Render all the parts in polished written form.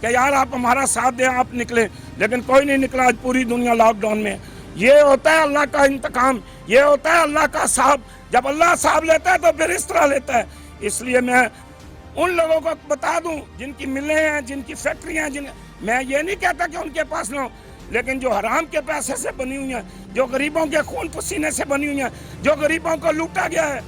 کہ یار آپ ہمارا ساتھ دیں, آپ نکلیں, لیکن کوئی نہیں نکلا. آج پوری دنیا لاک ڈاؤن میں. یہ ہوتا ہے اللہ کا انتقام, یہ ہوتا ہے اللہ کا حساب. جب اللہ حساب لیتا ہے تو پھر اس طرح لیتا ہے. اس لیے میں ان لوگوں کو بتا دوں جن کی ملیں ہیں, جن کی فیکٹریاں ہیں, میں یہ نہیں کہتا کہ ان کے پاس نہ ہو, لیکن جو حرام کے پیسے سے بنی ہوئی ہیں, جو غریبوں کے خون پسینے سے بنی ہوئی ہیں, جو غریبوں کو لوٹا گیا ہے,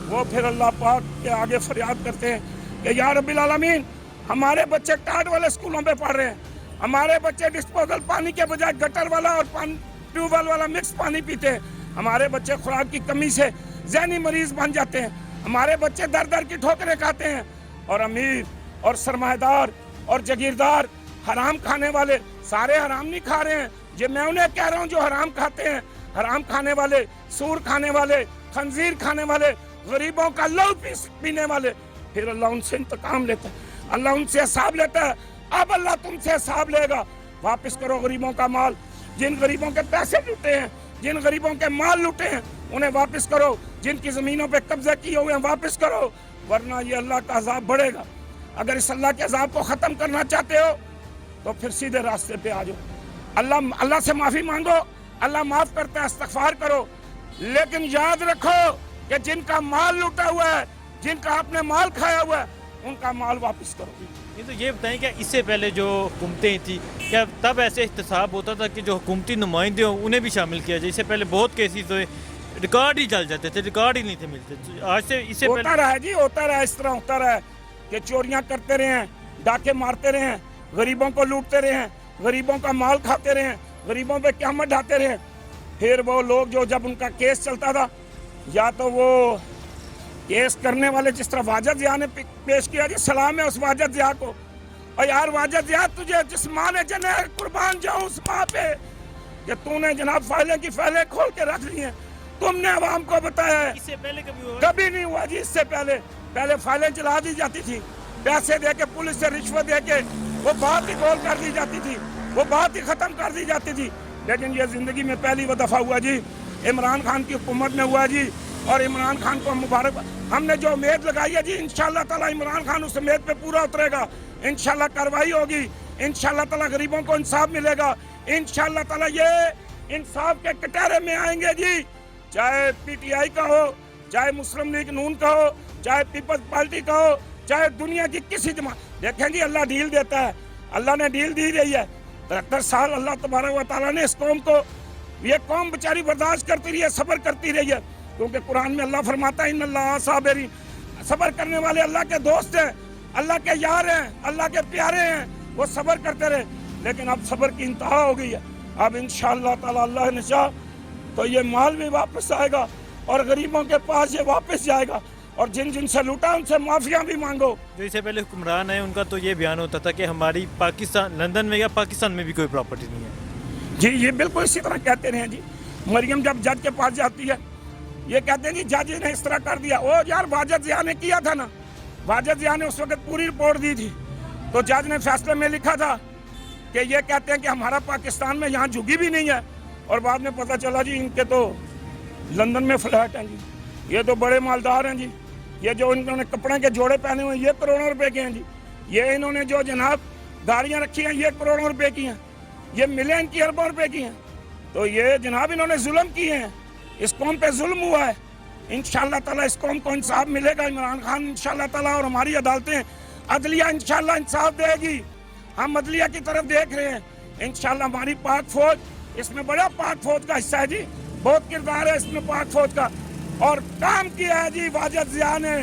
وہ پھر اللہ پاک کے آگے فریاد کرتے ہیں کہ یا رب العالمین ہمارے بچے ٹاٹ والے اسکولوں پہ پڑھ رہے ہیں, ہمارے بچے ڈسپوزل پانی کے بجائے گٹر والا اور ٹیوب ویل والا مکس پانی پیتے ہیں, ہمارے بچے خوراک کی کمی سے ذہنی مریض بن جاتے ہیں, ہمارے بچے در در کی ٹھوکریں کھاتے ہیں. اور امیر اور سرمایہ دار اور جگیردار حرام کھانے والے سارے حرام نہیں کھا رہے ہیں. یہ میں انہیں کہہ رہا ہوں جو حرام کھاتے ہیں, حرام کھانے والے, سور کھانے والے, خنزیر کھانے والے, غریبوں کا لہو پینے والے, پھر اللہ ان سے انتقام لیتا ہے, اللہ ان سے حساب لیتا ہے. اب اللہ تم سے حساب لے گا. واپس کرو غریبوں کا مال, جن غریبوں کے پیسے لوٹے ہیں, جن غریبوں کے مال لوٹے ہیں انہیں واپس کرو, جن کی زمینوں پہ قبضے کیے ہوئے ہیں واپس کرو, ورنہ یہ اللہ کا عذاب بڑھے گا. اگر اس اللہ کے عذاب کو ختم کرنا چاہتے ہو تو پھر سیدھے راستے پہ آ جاؤ. اللہ سے معافی مانگو, اللہ معاف کرتا ہے, استغفار کرو, لیکن یاد رکھو کہ جن کا مال لوٹا ہوا ہے, جن کا آپ نے مال کھایا ہوا ہے, ان کا مال واپس کرو. تو یہ بتائیں کہ اس سے پہلے جو حکومتیں تھیں کیا تب ایسے احتساب ہوتا تھا کہ جو حکومتی نمائندے ہوں انہیں بھی شامل کیا جائے؟ اس سے پہلے بہت کیسز ہوئے, ریکارڈ ہی چل جاتے تھے, ریکارڈ ہی نہیں تھے ملتے. آج سے اس سے ہوتا رہا جی, ہوتا رہا, اس طرح ہوتا رہا کہ چوریاں کرتے رہے ہیں, ڈاکے مارتے رہے ہیں, غریبوں کو لوٹتے رہے ہیں, غریبوں کا مال کھاتے رہے ہیں, غریبوں پہ قیامت ڈھاتے رہے ہیں. پھر وہ لوگ جو جب ان کا کیس چلتا تھا, یا تو وہ کیس کرنے والے جس طرح واجد ضیاء نے پیش کیا, جی سلام ہے اس واجد ضیاء کو, اور یار واجد ضیاء تجھے جس ماں نے جنہیں قربان جاؤں اس ماں پہ کہ تو نے جناب فائلیں کی فائلیں کھول کے رکھ لی ہیں, تم نے عوام کو بتایا ہے. اس سے پہلے کبھی نہیں ہوا جی. اس سے پہلے فائلیں چلا دی جاتی تھی, پیسے دے کے, پولیس سے رشوت دے کے وہ بات ہی گول کر دی جاتی تھی, وہ بات ہی ختم کر دی جاتی تھی. لیکن یہ زندگی میں پہلی وہ دفعہ ہوا جی, عمران خان کی حکومت میں ہوا جی, اور عمران خان کو مبارک. ہم نے جو امید لگائی ہے جی, انشاءاللہ تعالی عمران خان اس امید پہ پورا اترے گا, انشاءاللہ کارروائی ہوگی, انشاءاللہ تعالی غریبوں کو انصاف ملے گا, انشاءاللہ تعالی یہ انصاف کے کٹہرے میں آئیں گے جی. چاہے پی ٹی آئی کا ہو, چاہے مسلم لیگ نون کا ہو, چاہے پیپلز پارٹی کا ہو, چاہے دنیا کی کسی جماعت. دیکھیں جی اللہ ڈیل دیتا ہے, اللہ نے ڈیل دی رہی ہے. 73 سال اللہ تبارک و تعالیٰ نے اس قوم کو, یہ قوم بیچاری برداشت کرتی رہی ہے, صبر کرتی رہی ہے, کیونکہ قرآن میں اللہ فرماتا ہے ان اللہ صابرین, صبر کرنے والے اللہ کے دوست ہیں, اللہ کے یار ہیں, اللہ کے پیارے ہیں, وہ صبر کرتے رہے. لیکن اب صبر کی انتہا ہو گئی ہے. اب انشاءاللہ تعالی اللہ نے چاہا تو یہ مال بھی واپس آئے گا, اور غریبوں کے پاس یہ واپس جائے گا, اور جن سے لوٹا ان سے معافیاں بھی مانگو. جو اس سے پہلے حکمران ہے ان کا تو یہ بیان ہوتا تھا کہ ہماری پاکستان, لندن میں یا پاکستان میں بھی کوئی پراپرٹی نہیں ہے. جی یہ بالکل اسی طرح کہتے رہے ہیں جی. مریم جب جج کے پاس جاتی ہے, یہ کہتے ہیں جی جج نے اس طرح کر دیا. او یار واجد ضیاء نے کیا تھا نا, واجد ضیاء نے اس وقت پوری رپورٹ دی تھی, تو جج نے فیصلے میں لکھا تھا کہ یہ کہتے ہیں کہ ہمارا پاکستان میں یہاں جھگی بھی نہیں ہے, اور بعد میں پتہ چلا جی ان کے تو لندن میں فلیٹ ہیں جی, یہ تو بڑے مالدار ہیں جی. یہ جو انہوں نے کپڑے کے جوڑے پہنے ہوئے یہ کروڑوں روپے کے ہیں جی. یہ انہوں نے جو جناب گاڑیاں رکھی ہیں یہ کروڑوں روپے کی ہیں, یہ ملین کی اربوں روپے کی ہیں. تو یہ جناب انہوں نے ظلم کیے ہیں, اس قوم پہ ظلم ہوا ہے. انشاءاللہ تعالیٰ اس قوم کو انصاف ملے گا. عمران خان انشاءاللہ تعالیٰ اور ہماری عدالتیں, عدلیہ انشاءاللہ انصاف دے گی. ہم عدلیہ کی طرف دیکھ رہے ہیں. انشاءاللہ ہماری پاک فوج, اس میں بڑا پاک فوج کا حصہ ہے جی, بہت کردار ہے اس میں پاک فوج کا, اور کام کیا ہے جی واجد ضیاء نے.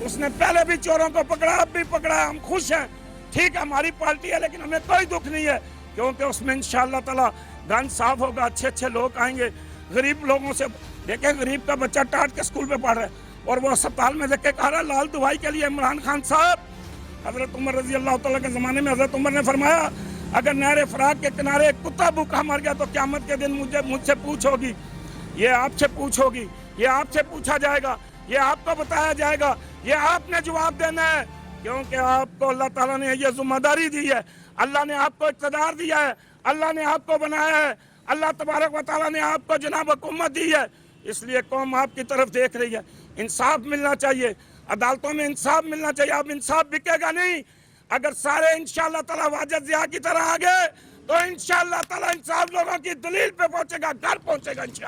اس نے پہلے بھی چوروں کو پکڑا, اب بھی پکڑا, ہم خوش ہیں. ٹھیک ہے ہماری پارٹی ہے لیکن ہمیں کوئی دکھ نہیں ہے, کیونکہ اس میں انشاءاللہ تعالیٰ گن صاف ہوگا, اچھے اچھے لوگ آئیں گے. غریب لوگوں سے دیکھیں, غریب کا بچہ ٹاٹ کے اسکول پہ پڑھ رہا ہے, اور وہ اسپتال میں دیکھ کے کہہ رہا ہے لال دعائی کے لیے عمران خان صاحب. حضرت عمر رضی اللہ تعالیٰ کے زمانے میں حضرت عمر نے فرمایا اگر نہر فرات کے کنارے ایک کتا بھوکا مر گیا تو قیامت کے دن مجھ سے پوچھو گی, یہ آپ سے پوچھو گی, یہ آپ سے پوچھا جائے گا, یہ آپ کو بتایا جائے گا, یہ آپ نے جواب دینا ہے, کیونکہ آپ کو اللہ تعالیٰ نے یہ ذمہ داری دی ہے, اللہ نے آپ کو اقتدار دیا ہے, اللہ نے آپ کو بنایا ہے, اللہ تبارک و تعالیٰ نے آپ کو جناب حکومت دی ہے. اس لیے قوم آپ کی طرف دیکھ رہی ہے. انصاف ملنا چاہیے, عدالتوں میں انصاف ملنا چاہیے. اب انصاف بکے گا نہیں, اگر سارے انشاءاللہ تعالی واجد ضیاء کی طرح آگے تو انشاءاللہ تعالی ان صاحب لوگوں کی دلیل پہ پہنچے گا، گھر پہنچے گا انشاءاللہ.